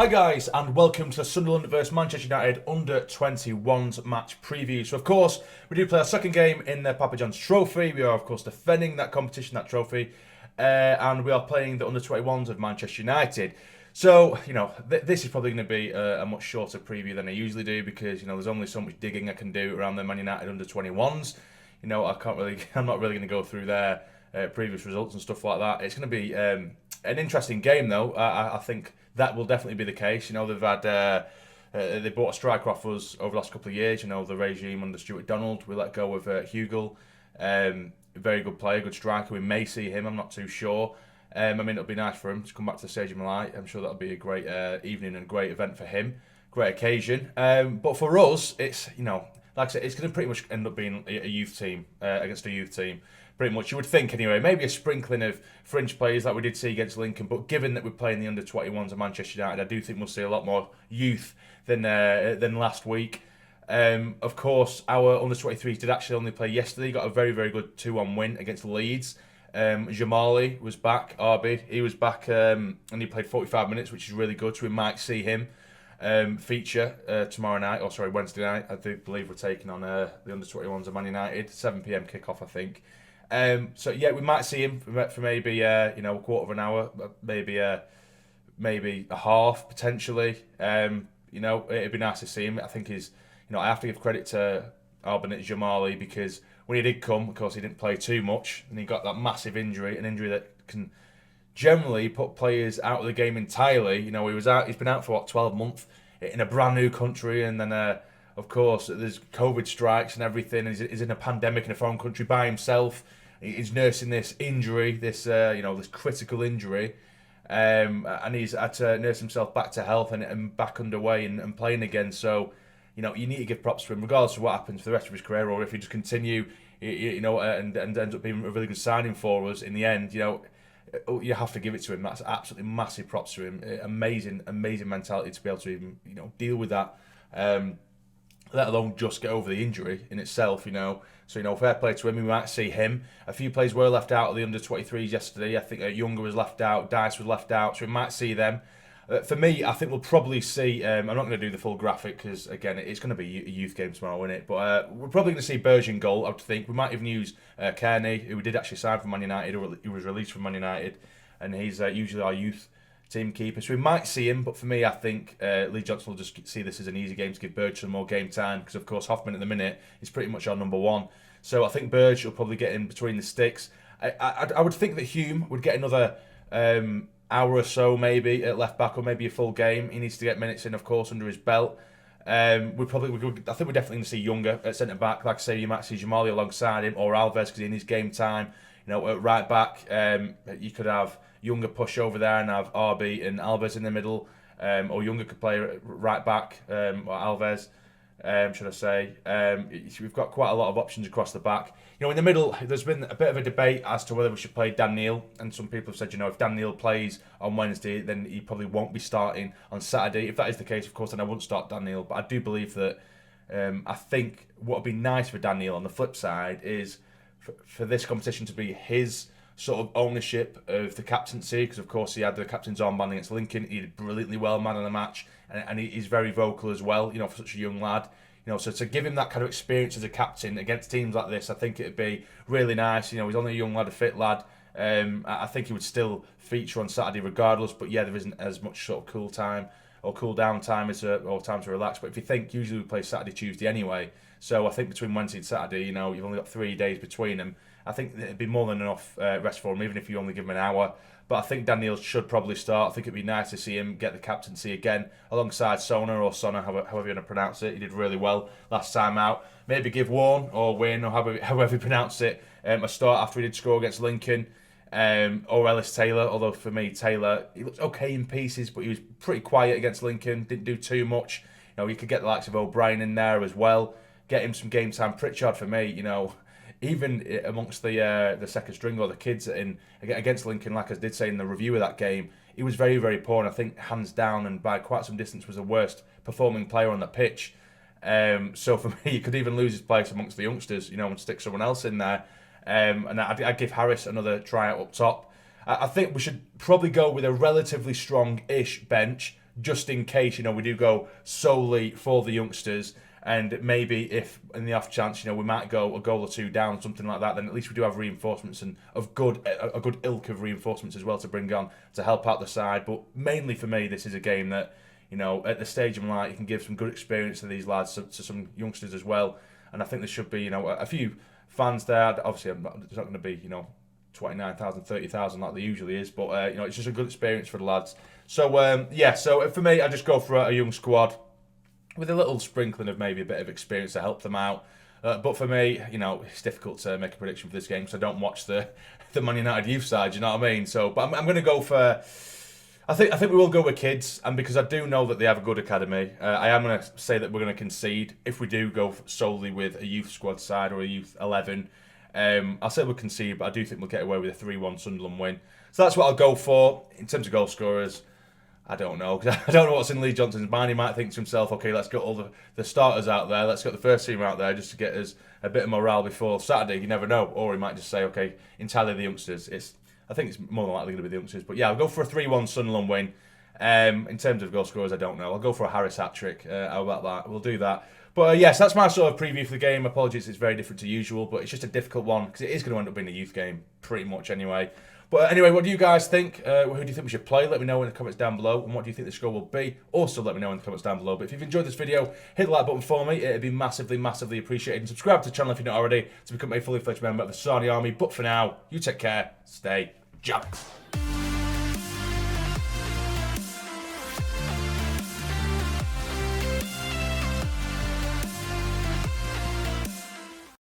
Hi guys, and welcome to the Sunderland vs Manchester United Under-21's match preview. So of course, we do play our second game in the Papa John's Trophy. We are of course defending that competition, that trophy, and we are playing the Under-21's of Manchester United. So, this is probably going to be a much shorter preview than I usually do because, there's only so much digging I can do around the Man United Under-21's. I'm not really going to go through their previous results and stuff like that. It's going to be an interesting game though. I think that will definitely be the case. They've had they bought a striker off us over the last couple of years. The regime under Stuart Donald. We let go of Hugel. Very good player, good striker. We may see him. I'm not too sure. It'll be nice for him to come back to the Stadium of Light. I'm sure that'll be a great evening and great event for him. Great occasion. But for us, it's like I said, it's going to pretty much end up being a youth team against a youth team. Pretty much, you would think anyway. Maybe a sprinkling of fringe players like we did see against Lincoln. But given that we're playing the Under-21's of Manchester United, I do think we'll see a lot more youth than last week. Of course, our Under-23s did actually only play yesterday. Got a very, very good 2-1 win against Leeds. Jamali was back, Arbid. He was back and he played 45 minutes, which is really good. So we might see him feature Wednesday night. I do believe we're taking on the Under-21's of Man United. 7 p.m. kickoff, I think. We might see him for maybe a quarter of an hour, maybe a half potentially. It'd be nice to see him. I think I have to give credit to Albert Jamali because when he did come, of course, he didn't play too much, and he got that massive injury, an injury that can generally put players out of the game entirely. He's been out for 12 months in a brand new country, and then of course there's COVID strikes and everything. And he's in a pandemic in a foreign country by himself. He's nursing this injury, this critical injury, and he's had to nurse himself back to health and back underway and playing again. So, you need to give props to him, regardless of what happens for the rest of his career, or if he just continue, and ends up being a really good signing for us in the end. You have to give it to him. That's absolutely massive props to him. Amazing mentality to be able to even deal with that. Let alone just get over the injury in itself, So, fair play to him. We might see him. A few players were left out of the Under-23s yesterday. I think Younger was left out, Dice was left out, so we might see them. For me, I think we'll probably see... I'm not going to do the full graphic because, again, it's going to be a youth game tomorrow, isn't it? But we're probably going to see Burge in goal, I would think. We might even use Kearney, who we did actually sign from Man United, or he was released from Man United, and he's usually our youth team keeper. So we might see him, but for me, I think Lee Johnson will just see this as an easy game to give Burge some more game time, because, of course, Hoffman at the minute is pretty much our number one. So I think Burge will probably get in between the sticks. I would think that Hume would get another hour or so maybe at left back, or maybe a full game. He needs to get minutes in, of course, under his belt. I think we're definitely going to see Younger at centre back. Like I say, you might see Jamali alongside him, or Alves because he needs game time. At right back, you could have Younger push over there and have RB and Alves in the middle, or Younger could play right back, or Alves. Should I say? We've got quite a lot of options across the back. In the middle, there's been a bit of a debate as to whether we should play Dan Neil, and some people have said, if Dan Neil plays on Wednesday, then he probably won't be starting on Saturday. If that is the case, of course, then I wouldn't start Dan Neil. But I do believe that I think what would be nice for Dan Neil on the flip side is for this competition to be his sort of ownership of the captaincy, because of course he had the captain's armband against Lincoln. He did brilliantly well, man of the match, and he's very vocal as well, for such a young lad. So to give him that kind of experience as a captain against teams like this, I think it'd be really nice. He's only a young lad, a fit lad. I think he would still feature on Saturday regardless, but yeah, there isn't as much sort of cool time or cool down time or time to relax. But if you think, usually we play Saturday, Tuesday anyway, so I think between Wednesday and Saturday, you've only got 3 days between them. I think it'd be more than enough rest for him, even if you only give him an hour. But I think Daniel should probably start. I think it'd be nice to see him get the captaincy again alongside Sona or Sona, however you want to pronounce it. He did really well last time out. Maybe give Warren or Win, or however you pronounce it, a start after he did score against Lincoln. Or Ellis Taylor, although for me, Taylor, he looked okay in pieces, but he was pretty quiet against Lincoln, didn't do too much. You could get the likes of O'Brien in there as well. Get him some game time. Pritchard, for me, even amongst the second string or the kids against Lincoln, like I did say in the review of that game, he was very, very poor, and I think hands down and by quite some distance was the worst performing player on the pitch. So for me, you could even lose his place amongst the youngsters, and stick someone else in there. And I'd give Harris another tryout up top. I think we should probably go with a relatively strong-ish bench, just in case, you know, we do go solely for the youngsters. And maybe if in the off chance, you know, we might go a goal or two down, something like that, then at least we do have reinforcements and a good ilk of reinforcements as well to bring on to help out the side. But mainly for me, this is a game that, you know, at the stage of life, you can give some good experience to these lads, to some youngsters as well. And I think there should be, you know, a few fans there. Obviously, there's not going to be, you know, 29,000, 30,000 like there usually is. But, you know, it's just a good experience for the lads. So, yeah, so for me, I just go for a young squad with a little sprinkling of maybe a bit of experience to help them out. But for me, you know, it's difficult to make a prediction for this game because I don't watch the Man United youth side, you know what I mean? So, but I'm going to go for... I think we will go with kids, and because I do know that they have a good academy, I am going to say that we're going to concede if we do go solely with a youth squad side or a youth 11. I'll say we'll concede, but I do think we'll get away with a 3-1 Sunderland win. So that's what I'll go for. In terms of goal scorers, I don't know, because I don't know what's in Lee Johnson's mind. He might think to himself, okay, let's get all the starters out there, let's get the first team out there just to get us a bit of morale before Saturday. You never know. Or he might just say, okay, entirely the youngsters. I think it's more than likely going to be the youngsters. But yeah, I'll go for a 3-1 Sunderland win. In terms of goal scorers, I don't know. I'll go for a Harris hat-trick. How about that? We'll do that. But yes, that's my sort of preview for the game. Apologies, it's very different to usual, but it's just a difficult one because it is going to end up being a youth game pretty much anyway. But anyway, what do you guys think? Who do you think we should play? Let me know in the comments down below. And what do you think the score will be? Also, let me know in the comments down below. But if you've enjoyed this video, hit the like button for me. It'd be massively, massively appreciated. And subscribe to the channel if you're not already to become a fully fledged member of the Sassy Army. But for now, you take care. Stay jammed.